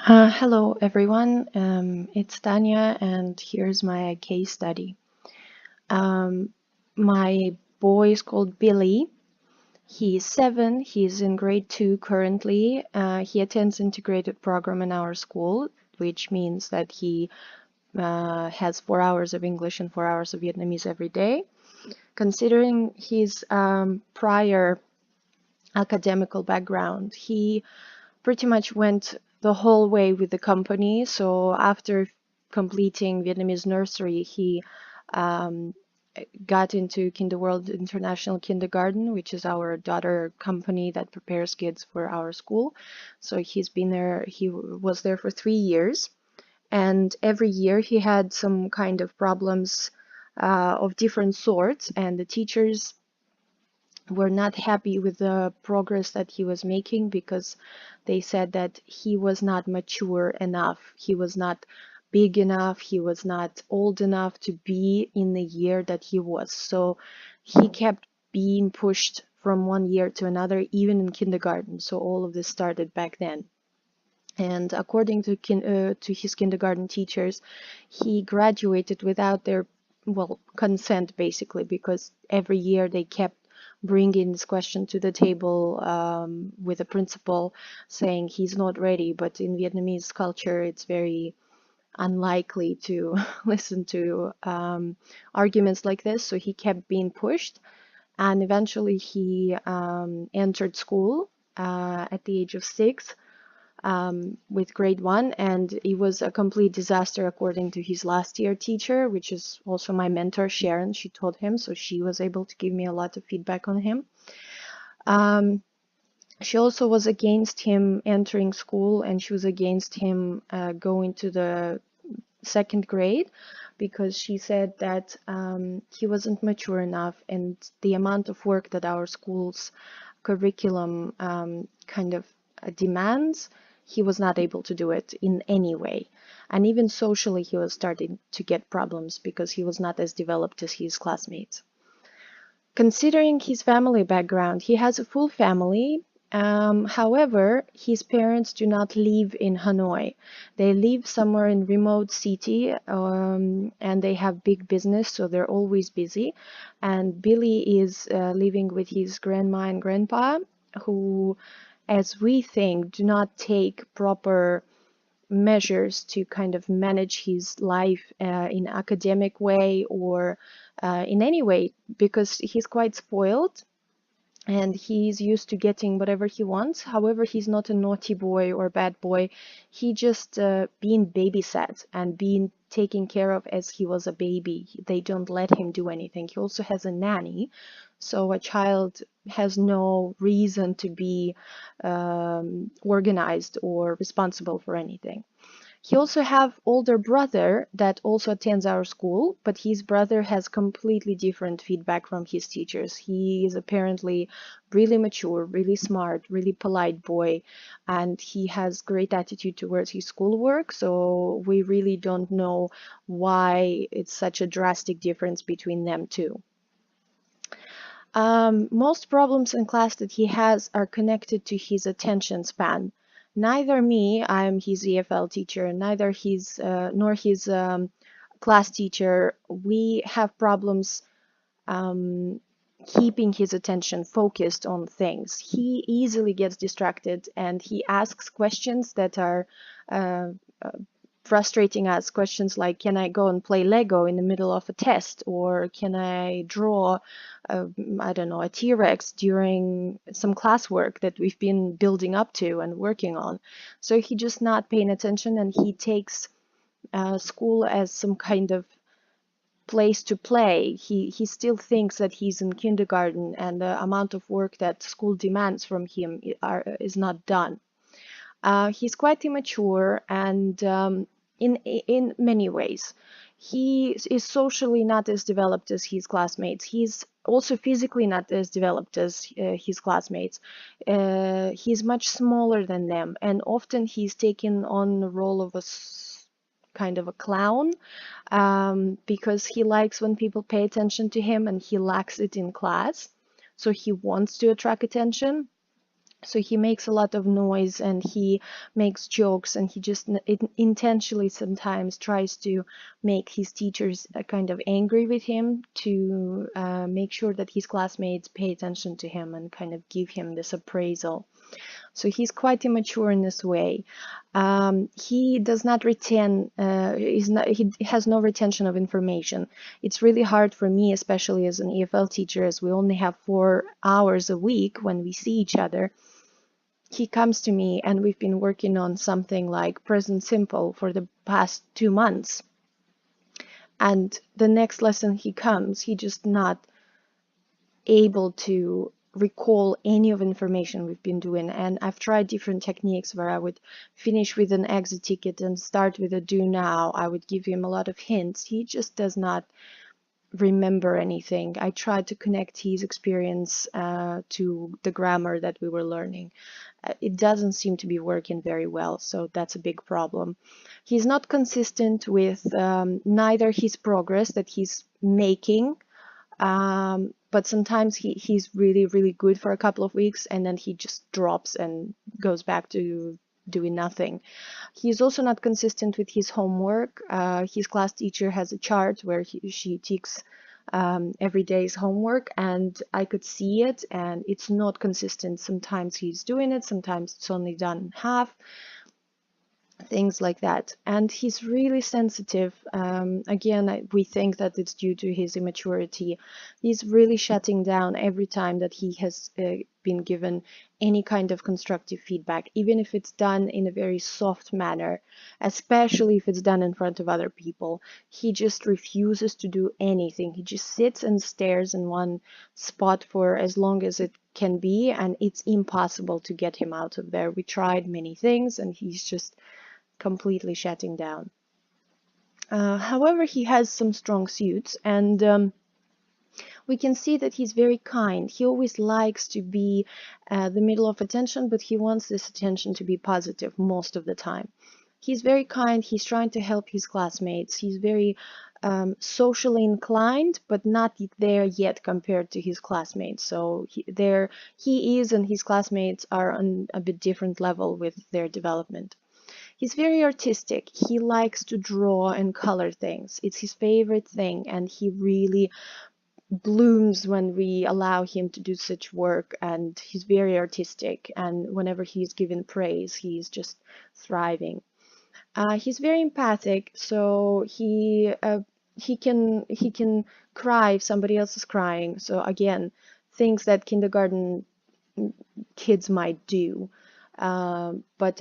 Hello everyone, it's Tanya and here's my case study. My boy is called Billy. He's 7, he's in grade 2 currently. He attends integrated program in our school, which means that he has 4 hours of English and 4 hours of Vietnamese every day. Considering his prior academical background, he pretty much went the whole way with the company. So after completing Vietnamese nursery, he um, got into Kinderworld International Kindergarten, which is our daughter company that prepares kids for our school. So he's been there, he was there for 3 years. And every year he had some kind of problems of different sorts, and the teachers were not happy with the progress that he was making because they said that he was not mature enough. He was not big enough. He was not old enough to be in the year that he was. So he kept being pushed from one year to another, even in kindergarten. So all of this started back then. And according to his kindergarten teachers, he graduated without their consent, basically, because every year they kept bringing this question to the table with the principal saying he's not ready. But in Vietnamese culture, it's very unlikely to listen to arguments like this. So he kept being pushed, and eventually he entered school at the age of 6 with grade 1, and it was a complete disaster according to his last year teacher, which is also my mentor Sharon. She told him, so she was able to give me a lot of feedback on him. She also was against him entering school, and she was against him going to the 2nd grade because she said that he wasn't mature enough, and the amount of work that our school's curriculum kind of demands, he was not able to do it in any way. And even socially, he was starting to get problems because he was not as developed as his classmates. Considering his family background, he has a full family. However, his parents do not live in Hanoi. They live somewhere in remote city, and they have big business, so they're always busy. And Billy is living with his grandma and grandpa, who, as we think, do not take proper measures to kind of manage his life in academic way or in any way, because he's quite spoiled and he's used to getting whatever he wants. However, he's not a naughty boy or bad boy. He just being babysat and being taken care of as he was a baby. They don't let him do anything. He also has a nanny, so a child has no reason to be organized or responsible for anything. He also have older brother that also attends our school, but his brother has completely different feedback from his teachers. He is apparently really mature, really smart, really polite boy, and he has great attitude towards his schoolwork. So we really don't know why it's such a drastic difference between them two. Most problems in class that he has are connected to his attention span. Neither me, I'm his EFL teacher, neither his nor his class teacher, we have problems keeping his attention focused on things. He easily gets distracted and he asks questions that are uh, frustrating us, questions like, can I go and play Lego in the middle of a test, or can I draw I don't know, a T-Rex during some classwork that we've been building up to and working on. So he just not paying attention, and he takes school as some kind of place to play. He still thinks that he's in kindergarten and the amount of work that school demands from him is not done. He's quite immature, and in many ways, he is socially not as developed as his classmates. He's also physically not as developed as his classmates. He's much smaller than them, and often he's taken on the role of a kind of a clown, because he likes when people pay attention to him, and he lacks it in class. So he wants to attract attention. So he makes a lot of noise and he makes jokes, and he just intentionally sometimes tries to make his teachers kind of angry with him to make sure that his classmates pay attention to him and kind of give him this appraisal. So he's quite immature in this way. He does not retain, he has no retention of information. It's really hard for me, especially as an EFL teacher, as we only have 4 hours a week when we see each other. He comes to me and we've been working on something like present simple for the past 2 months. And the next lesson he comes, he just not able to recall any of information we've been doing. And I've tried different techniques where I would finish with an exit ticket and start with a do now. I would give him a lot of hints. He just does not remember anything. I tried to connect his experience to the grammar that we were learning. It doesn't seem to be working very well, so that's a big problem. He's not consistent with neither his progress that he's making, but sometimes he's really, really good for a couple of weeks and then he just drops and goes back to doing nothing. He's also not consistent with his homework. His class teacher has a chart where she ticks every day's homework, and I could see it, and it's not consistent. Sometimes he's doing it, sometimes it's only done half, things like that. And he's really sensitive. Again, we think that it's due to his immaturity. He's really shutting down every time that he has been given any kind of constructive feedback, even if it's done in a very soft manner, especially if it's done in front of other people. He just refuses to do anything. He just sits and stares in one spot for as long as it can be, and it's impossible to get him out of there. We tried many things and he's just completely shutting down. However, he has some strong suits, and we can see that he's very kind. He always likes to be the middle of attention, but he wants this attention to be positive most of the time. He's very kind. He's trying to help his classmates. He's very socially inclined, but not there yet compared to his classmates. So he is, and his classmates are on a bit different level with their development. He's very artistic. He likes to draw and color things. It's his favorite thing, and he really blooms when we allow him to do such work, and he's very artistic, and whenever he's given praise, he's just thriving. He's very empathic, so he can cry if somebody else is crying. So again, things that kindergarten kids might do, but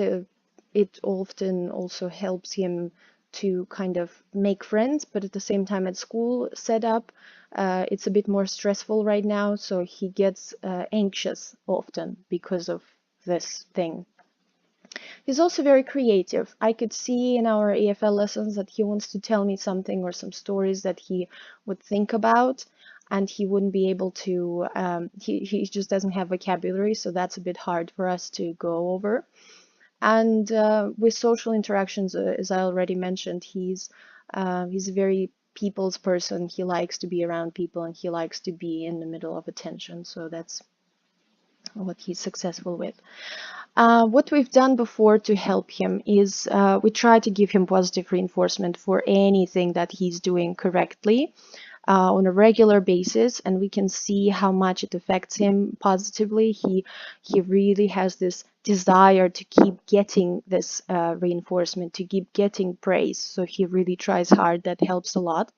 it often also helps him to kind of make friends, but at the same time at school setup, it's a bit more stressful right now, so he gets anxious often because of this thing. He's also very creative. I could see in our EFL lessons that he wants to tell me something or some stories that he would think about, and he wouldn't be able to, he just doesn't have vocabulary, so that's a bit hard for us to go over. And with social interactions, as I already mentioned, he's a very people's person. He likes to be around people and he likes to be in the middle of attention. So that's what he's successful with. What we've done before to help him is we try to give him positive reinforcement for anything that he's doing correctly on a regular basis, and we can see how much it affects him positively. He really has this desire to keep getting this reinforcement, to keep getting praise. So he really tries hard. That helps a lot.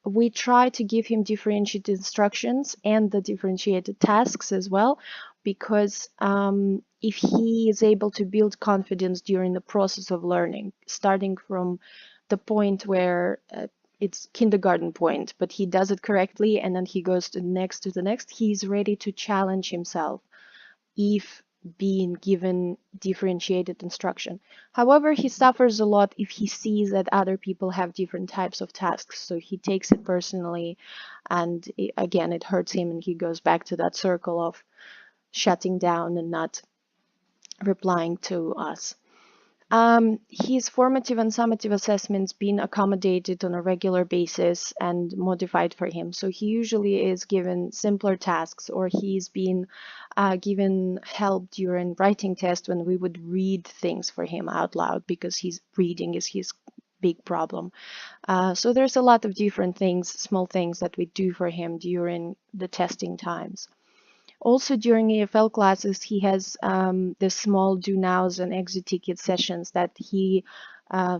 We try to give him differentiated instructions and the differentiated tasks as well, because if he is able to build confidence during the process of learning, starting from the point where it's kindergarten point, but he does it correctly, and then he goes to the next, he's ready to challenge himself if being given differentiated instruction. However, he suffers a lot if he sees that other people have different types of tasks, so he takes it personally, and again, it hurts him, and he goes back to that circle of shutting down and not replying to us. His formative and summative assessments been accommodated on a regular basis and modified for him. So he usually is given simpler tasks, or he's been given help during writing test when we would read things for him out loud, because his reading is his big problem. So there's a lot of different things, small things that we do for him during the testing times. Also, during EFL classes, he has the small do nows and exit ticket sessions that he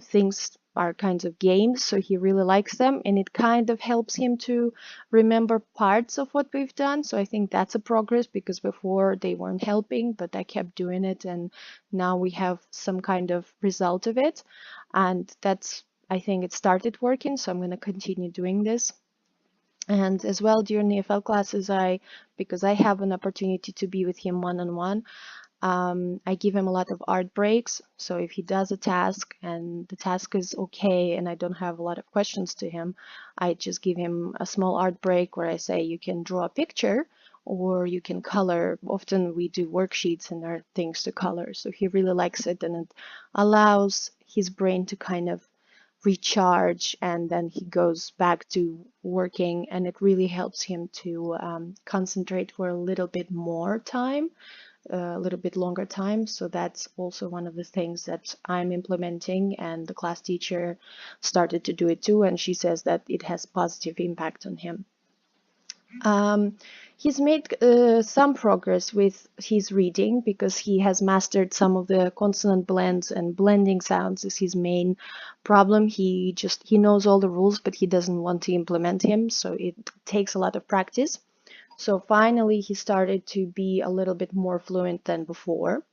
thinks are kinds of games, so he really likes them, and it kind of helps him to remember parts of what we've done. So I think that's a progress, because before they weren't helping, but I kept doing it, and now we have some kind of result of it, and that's, I think it started working, so I'm going to continue doing this. And as well, during the EFL classes, because I have an opportunity to be with him one-on-one, I give him a lot of art breaks. So if he does a task and the task is okay and I don't have a lot of questions to him, I just give him a small art break where I say, you can draw a picture or you can color. Often we do worksheets and there are things to color. So he really likes it, and it allows his brain to kind of recharge, and then he goes back to working, and it really helps him to concentrate for a little bit more time, a little bit longer time. So that's also one of the things that I'm implementing, and the class teacher started to do it too, and she says that it has positive impact on him. He's made some progress with his reading, because he has mastered some of the consonant blends, and blending sounds is his main problem. He knows all the rules, but he doesn't want to implement him, so it takes a lot of practice. So finally he started to be a little bit more fluent than before.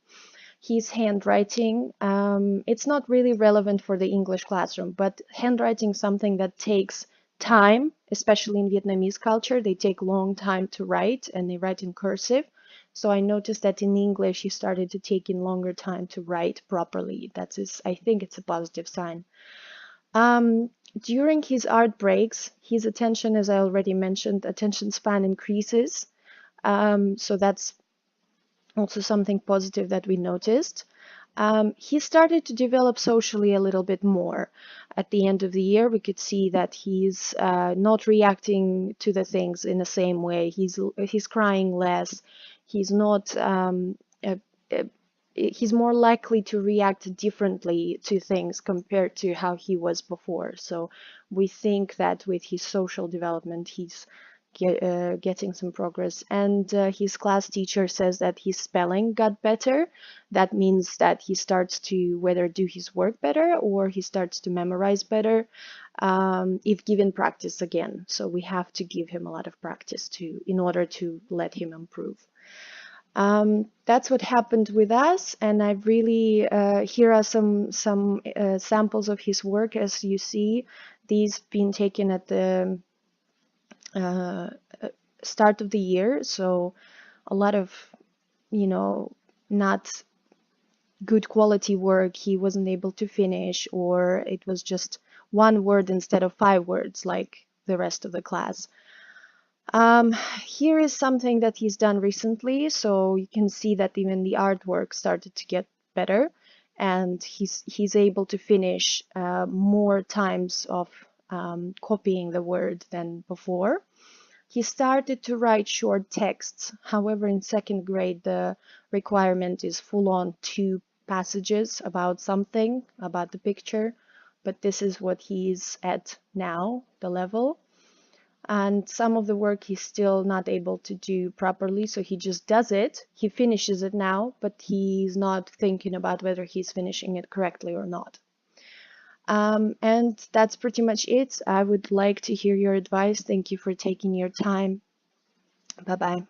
His handwriting, it's not really relevant for the English classroom, but handwriting is something that takes time, especially in Vietnamese culture. They take long time to write, and they write in cursive. So I noticed that in English he started to take in longer time to write properly. I think it's a positive sign. During his art breaks, his attention, as I already mentioned, attention span increases. So that's also something positive that we noticed. He started to develop socially a little bit more. At the end of the year, we could see that he's not reacting to the things in the same way. He's crying less. He's not. He's more likely to react differently to things compared to how he was before. So we think that with his social development, he's getting some progress. And his class teacher says that his spelling got better. That means that he starts to whether do his work better or he starts to memorize better if given practice again. So we have to give him a lot of practice in order to let him improve. That's what happened with us, and I really here are some samples of his work. As you see, these been taken at the start of the year, so a lot of not good quality work he wasn't able to finish, or it was just one word instead of 5 words like the rest of the class. Here is something that he's done recently, so you can see that even the artwork started to get better, and he's able to finish more times of copying the word than before. He started to write short texts. However, in 2nd grade, the requirement is full-on 2 passages about something, about the picture, but this is what he's at now, the level. And some of the work he's still not able to do properly, so he just does it. He finishes it now, but he's not thinking about whether he's finishing it correctly or not. And that's pretty much it. I would like to hear your advice. Thank you for taking your time. Bye-bye.